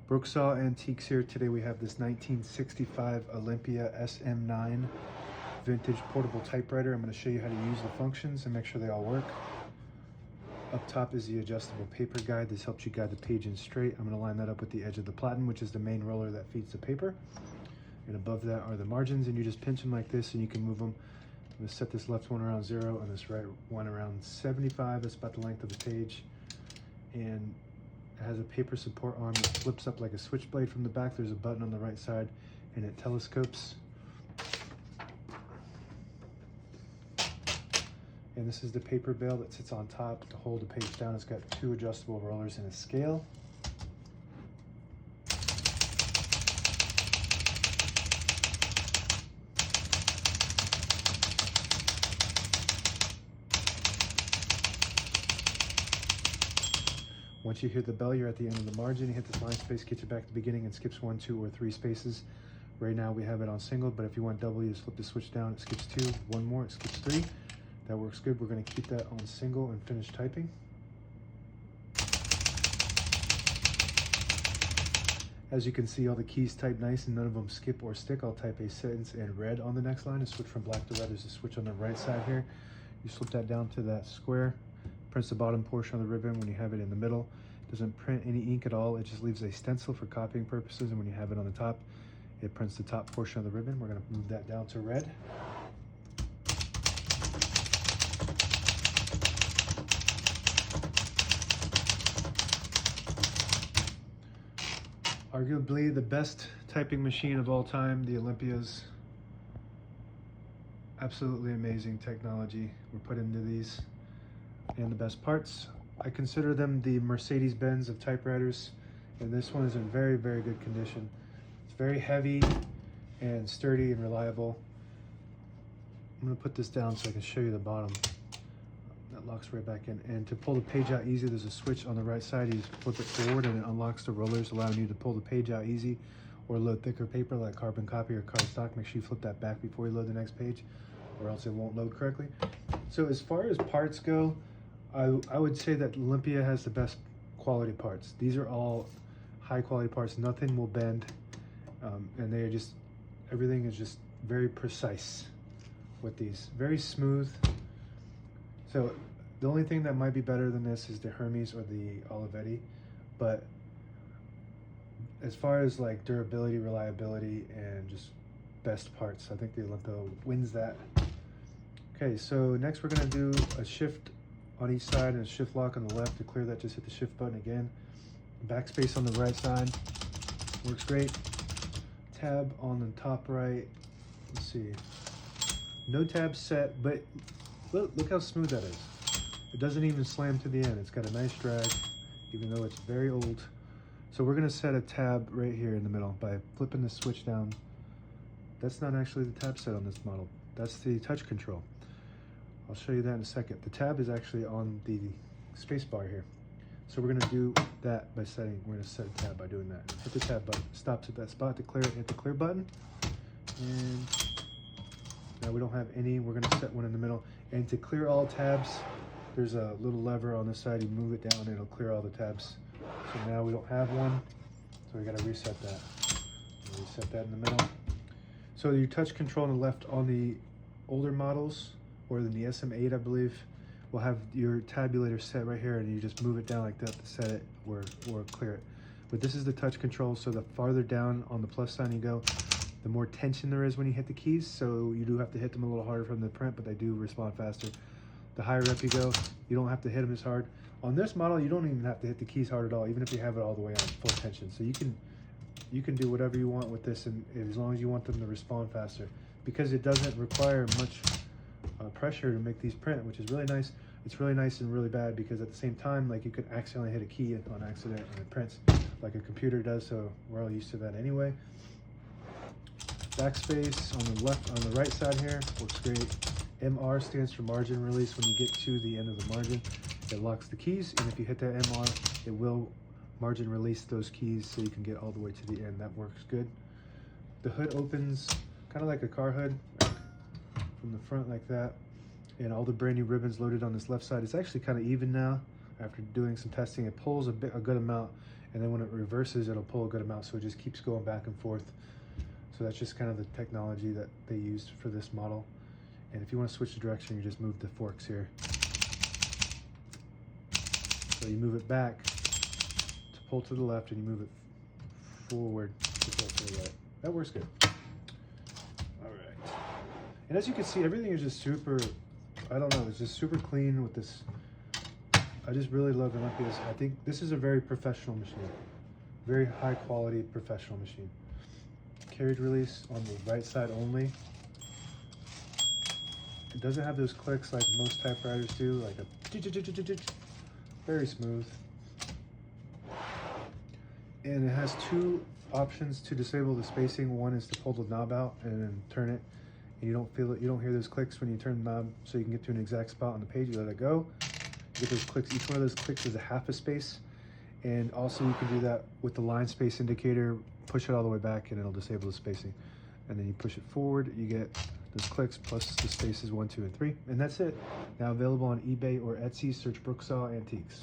Brooksaw Antiques here. Today we have this 1965 Olympia SM9 vintage portable typewriter. I'm going to show you how to use the functions and make sure they all work. Up top is the adjustable paper guide. This helps you guide the page in straight. I'm going to line that up with the edge of the platen, which is the main roller that feeds the paper. And above that are the margins, and you just pinch them like this and you can move them. I'm going to set this left one around 0 and this right one around 75. That's about the length of the page. And it has a paper support arm that flips up like a switchblade from the back. There's a button on the right side and it telescopes. And this is the paper bail that sits on top to hold the page down. It's got 2 adjustable rollers and a scale. Once you hit the bell, you're at the end of the margin. You hit this line space, gets you back to the beginning, and skips 1, 2, or 3 spaces. Right now we have it on single, but if you want double, you just flip the switch down, it skips 2, 1 more, it skips 3. That works good. We're going to keep that on single and finish typing. As you can see, all the keys type nice and none of them skip or stick. I'll type a sentence in red on the next line and switch from black to red. There's a switch on the right side here. You slip that down to that square. Prints the bottom portion of the ribbon when you have it in the middle. It doesn't print any ink at all. It just leaves a stencil for copying purposes, and when you have it on the top, it prints the top portion of the ribbon. We're going to move that down to red. Arguably the best typing machine of all time, the Olympias. Absolutely amazing technology were put into these. And the best parts, I consider them the Mercedes-Benz of typewriters, and this one is in very, very good condition. It's very heavy and sturdy and reliable. I'm going to put this down so I can show you the bottom. That locks right back in. And to pull the page out easy, there's a switch on the right side. You just flip it forward and it unlocks the rollers, allowing you to pull the page out easy or load thicker paper like carbon copy or cardstock. Make sure you flip that back before you load the next page, or else it won't load correctly. So as far as parts go, I would say that Olympia has the best quality parts. These are all high quality parts. Nothing will bend, and they are just, everything is just very precise with these. Very smooth. So the only thing that might be better than this is the Hermes or the Olivetti, but as far as like durability, reliability, and just best parts, I think the Olympia wins that. Okay, so next we're going to do a shift on each side and a shift lock on the left. To clear that, just hit the shift button again. Backspace on the right side works great. Tab on the top right. Let's see. No tab set, but look how smooth that is. It doesn't even slam to the end. It's got a nice drag, even though it's very old. So we're going to set a tab right here in the middle by flipping the switch down. That's not actually the tab set on this model. That's the touch control. I'll show you that in a second. The tab is actually on the space bar here. So we're going to do that by setting, we're going to set a tab by doing that. Hit the tab button, stops at that spot. To clear it, hit the clear button. And now we don't have any, we're going to set one in the middle. And to clear all tabs, there's a little lever on the side. You move it down and it'll clear all the tabs. So now we don't have one, so we got to reset that. Reset that in the middle. So your touch control on the left on the older models, or in the SM8, I believe, will have your tabulator set right here, and you just move it down like that to set it or clear it. But this is the touch control, so the farther down on the plus sign you go, the more tension there is when you hit the keys. So you do have to hit them a little harder from the print, but they do respond faster. The higher up you go, you don't have to hit them as hard. On this model, you don't even have to hit the keys hard at all, even if you have it all the way on full tension. So you can do whatever you want with this, and as long as you want them to respond faster, because it doesn't require much pressure to make these print, which is really nice. It's really nice and really bad, because at the same time, like, you could accidentally hit a key on accident and it prints like a computer does, so we're all used to that anyway. Backspace on the left, on the right side here works great. MR stands for margin release. When you get to the end of the margin, it locks the keys, and if you hit that MR, it will margin release those keys so you can get all the way to the end. That works good. The hood opens kind of like a car hood, from the front like that, and all the brand new ribbons loaded on this left side. It's actually kind of even now. After doing some testing, it pulls a good amount, and then when it reverses, it'll pull a good amount, so it just keeps going back and forth. So that's just kind of the technology that they used for this model. And if you want to switch the direction, you just move the forks here. So you move it back to pull to the left, and you move it forward to pull to the right. That works good. All right. And as you can see, everything is just super, I don't know, it's just super clean with this. I just really love Olympia's. I think this is a very professional machine. Very high quality professional machine. Carriage release on the right side only. It doesn't have those clicks like most typewriters do, like a very smooth. And it has two options to disable the spacing. One is to pull the knob out and then turn it, and you don't feel it, you don't hear those clicks when you turn the knob, so you can get to an exact spot on the page. You let it go, you get those clicks. Each one of those clicks is a half a space, and also you can do that with the line space indicator. Push it all the way back and it'll disable the spacing, and then you push it forward, you get those clicks plus the spaces 1, 2, and 3, and that's it. Now available on eBay or Etsy. Search Brooksaw Antiques.